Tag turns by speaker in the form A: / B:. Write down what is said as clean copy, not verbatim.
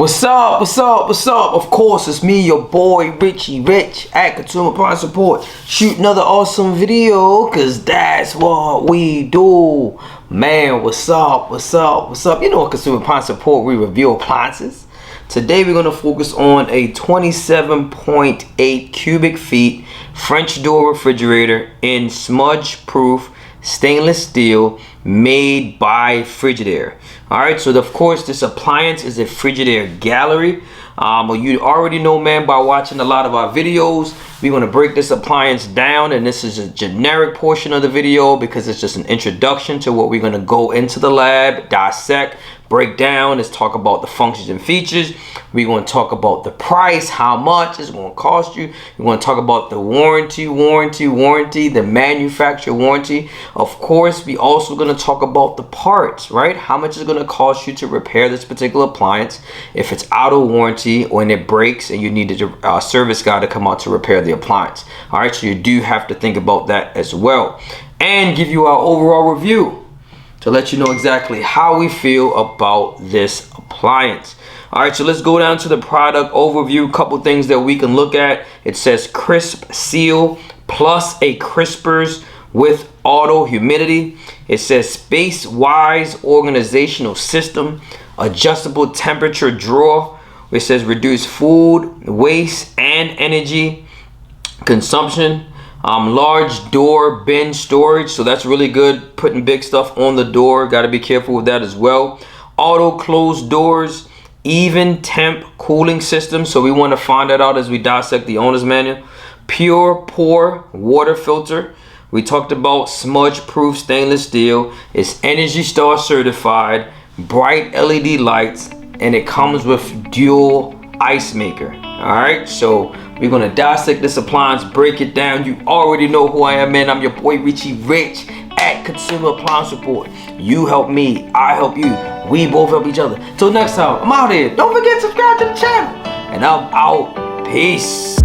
A: What's up? What's up? What's up? Of course, it's me, your boy Richie Rich at Consumer Appliance Support. Shoot another awesome video, cause that's what we do. Man, what's up? What's up? What's up? You know, at Consumer Appliance Support, we review appliances. Today, we're gonna focus on a 27.8 cubic feet French door refrigerator in smudge-proof stainless steel made by Frigidaire. Alright, so of course this appliance is a Frigidaire Gallery. Well, you already know, man, by watching a lot of our videos, we're going to break this appliance down, and this is a generic portion of the video because it's just an introduction to what we're going to go into the lab, dissect, break down. Let's talk about the functions and features. We're going to talk about the price, how much it's going to cost you. We're going to talk about the warranty, the manufacturer warranty. Of course, we also going to talk about the parts, right? How much is it going to cost you to repair this particular appliance if it's out of warranty or when it breaks and you need a service guy to come out to repair the appliance. All right, so you do have to think about that as well, and give you our overall review to let you know exactly how we feel about this appliance. All right, so let's go down to the product overview. Couple things that we can look at. It says crisp seal plus a crispers with auto humidity. It says space wise organizational system, adjustable temperature drawer. It says reduce food waste and energy consumption. Large door bin storage, so that's really good, putting big stuff on the door. Got to be careful with that as well. Auto closed doors, even temp cooling system, so we want to find that out as we dissect the owner's manual. Pure pour water filter. We talked about smudge proof stainless steel. It's Energy Star certified, bright LED lights, and it comes with dual ice maker. All right, so we're gonna dissect this appliance, break it down. You already know who I am, man. I'm your boy Richie Rich at Consumer Appliance Support. You help me, I help you, we both help each other. Till next time, I'm out here. Don't forget to subscribe to the channel, and I'm out. Peace.